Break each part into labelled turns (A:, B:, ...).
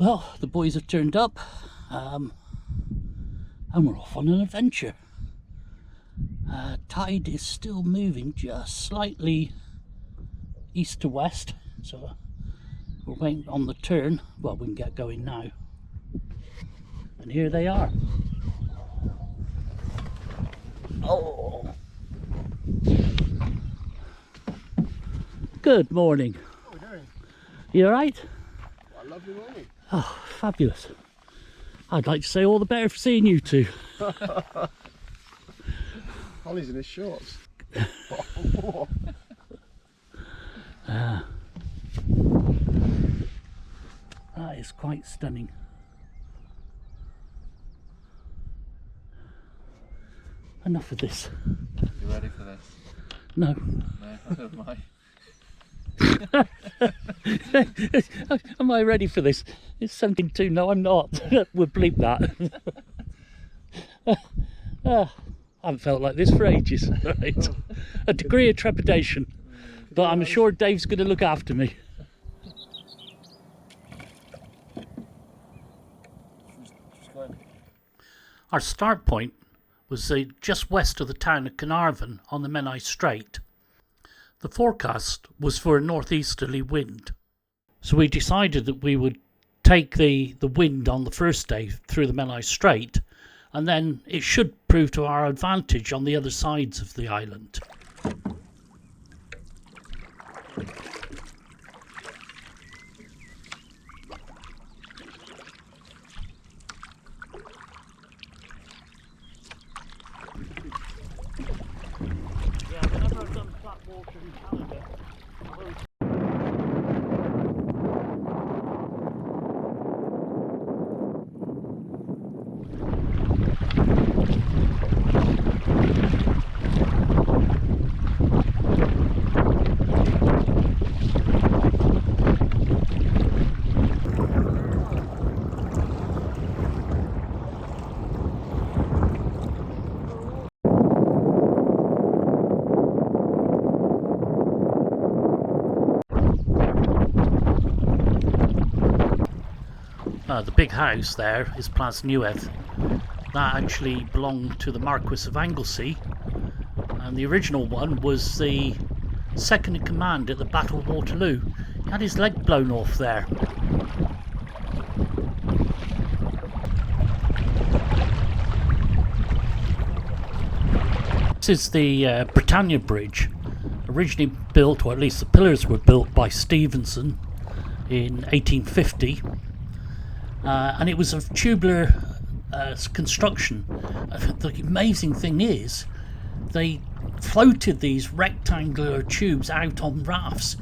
A: Well, the boys have turned up and we're off on an adventure. Tide is still moving just slightly east to west, so we're waiting on the turn. Well, we can get going now. And here they are. Oh! Good morning.
B: How are we doing?
A: You alright?
B: What a lovely morning.
A: Oh, fabulous. I'd like to say all the better for seeing you two.
B: Ollie's in his shorts.
A: That is quite stunning. Enough of this.
C: You ready for this?
A: No.
C: No, am I?
A: Am I ready for this? It's 17-2. No, I'm not. We'll bleep that. I haven't felt like this for ages. Right. A degree of trepidation, but I'm sure Dave's going to look after me. Our start point was just west of the town of Carnarvon on the Menai Strait. The forecast was for a northeasterly wind, so we decided that we would take the wind on the first day through the Menai Strait, and then it should prove to our advantage on the other sides of the island. The big house there is Plas Newydd. That actually belonged to the Marquis of Anglesey, and the original one was the second in command at the Battle of Waterloo. He had his leg blown off there. This is the Britannia Bridge, originally built, or at least the pillars were built by Stevenson in 1850. And it was of tubular construction. The amazing thing is, they floated these rectangular tubes out on rafts,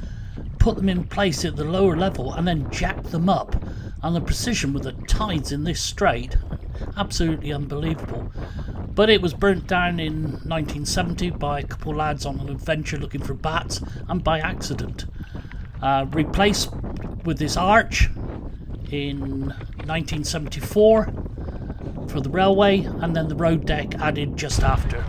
A: put them in place at the lower level, and then jacked them up. And the precision with the tides in this strait, absolutely unbelievable. But it was burnt down in 1970 by a couple of lads on an adventure looking for bats, and by accident. Replaced with this arch in 1974 for the railway, and then the road deck added just after.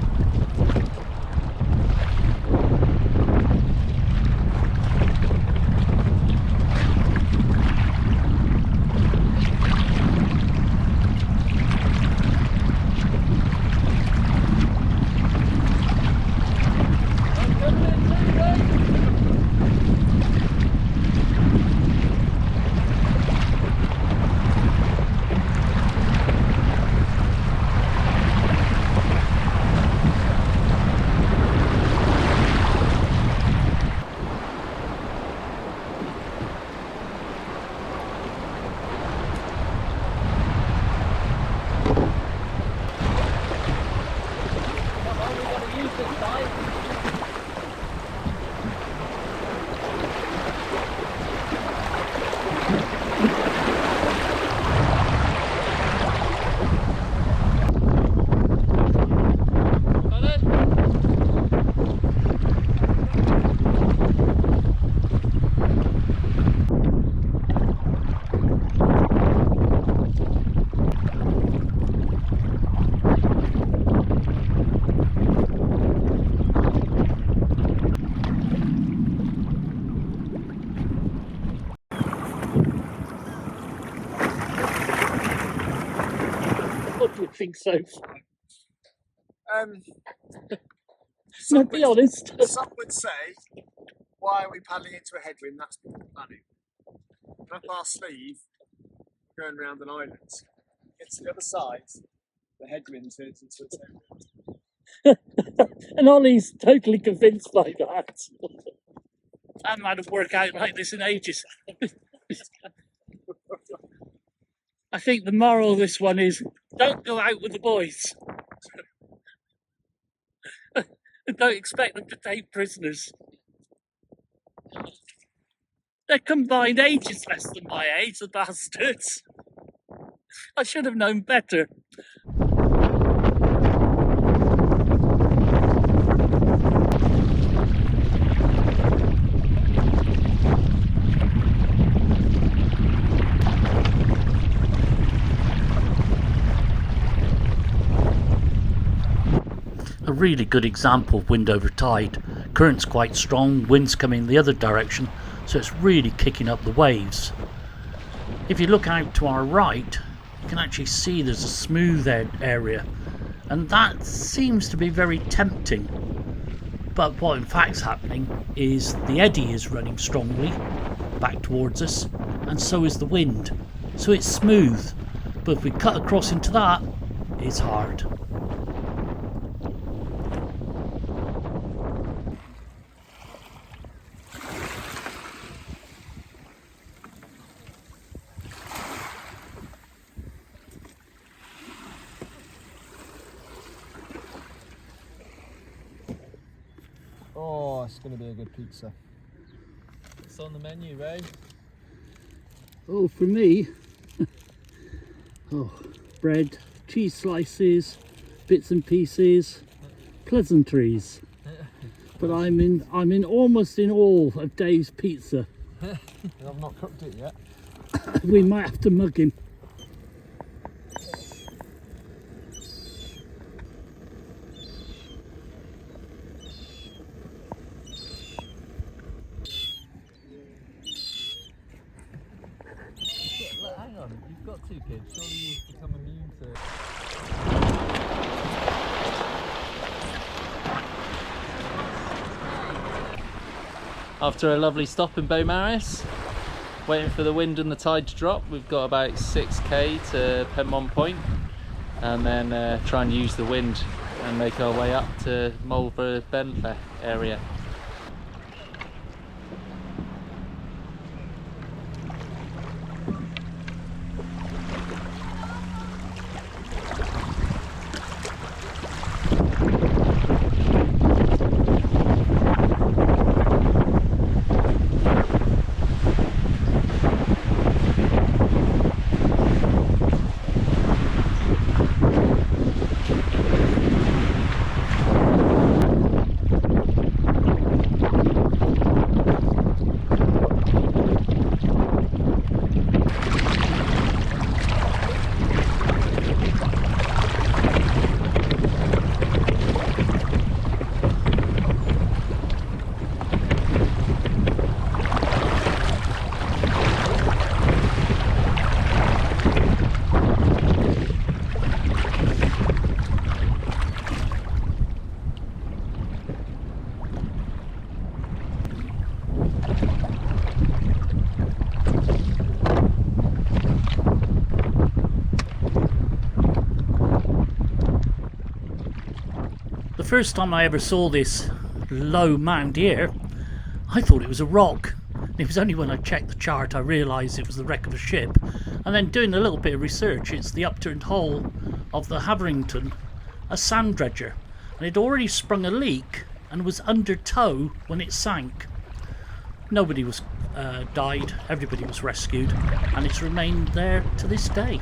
A: think so.
B: Some
A: Be honest.
B: would say, why are we paddling into a headwind? That's before planning. Up our sleeve, going around an island. Get to the other side, the headwind turns into a tailwind.
A: And Ollie's totally convinced by that. I haven't had a workout like this in ages. I think the moral of this one is don't go out with the boys. Don't expect them to take prisoners. They're combined ages less than my age, the bastards. I should have known better. A really good example of wind over tide. Current's quite strong, wind's coming the other direction, so it's really kicking up the waves. If you look out to our right, you can actually see there's a smooth area, and that seems to be very tempting. But what in fact's happening is the eddy is running strongly back towards us, and so is the wind. So it's smooth, but if we cut across into that, it's hard.
B: Oh, it's going to be a good pizza.
C: What's on the menu, Ray?
A: Oh, for me, bread, cheese slices, bits and pieces, pleasantries. But I'm in almost in awe of Dave's pizza.
B: I've not cooked it yet.
A: We might have to mug him.
C: Hang on, you've got two kids. Surely you've become immune to it. After a lovely stop in Beaumaris, waiting for the wind and the tide to drop, we've got about 6k to Penmont Point, and then try and use the wind and make our way up to Mulver Bentley area.
A: The first time I ever saw this low mound here, I thought it was a rock. It was only when I checked the chart I realised it was the wreck of a ship, and then doing a little bit of research, it's the upturned hull of the Haverington, a sand dredger, and it already sprung a leak and was under tow when it sank. Nobody was died, everybody was rescued, and it's remained there to this day.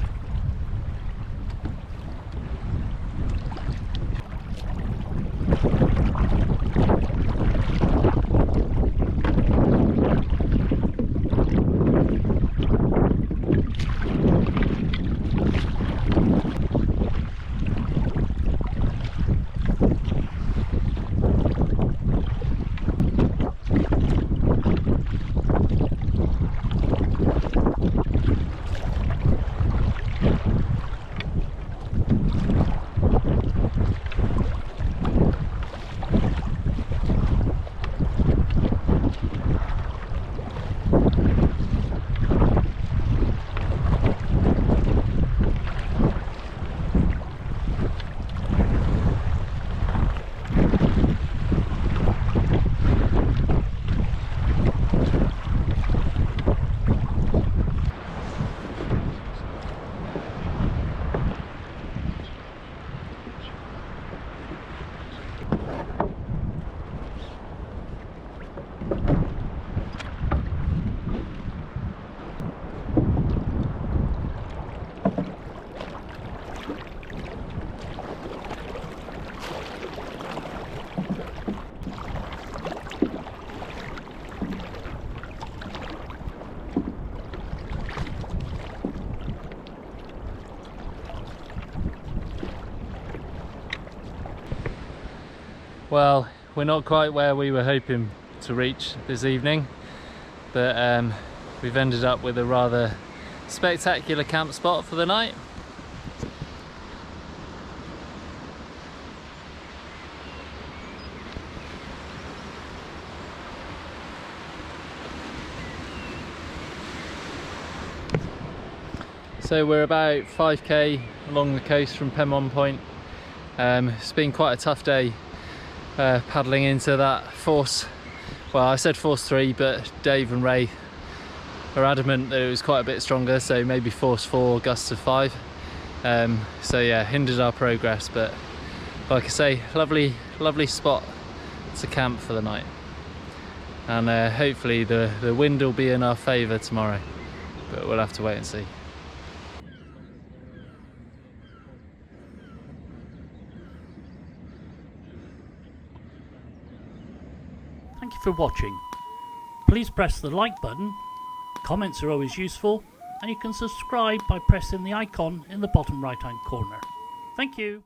C: Well, we're not quite where we were hoping to reach this evening, but we've ended up with a rather spectacular camp spot for the night. So we're about 5k along the coast from Ynys Mon Point. It's been quite a tough day paddling into that force, well, I said force 3, but Dave and Ray are adamant that it was quite a bit stronger, so maybe force 4, gusts of 5. So yeah, hindered our progress, but like I say, lovely spot to camp for the night. And hopefully the wind will be in our favour tomorrow, but we'll have to wait and see.
A: Thank you for watching. Please press the like button, comments are always useful, and you can subscribe by pressing the icon in the bottom right hand corner. Thank you.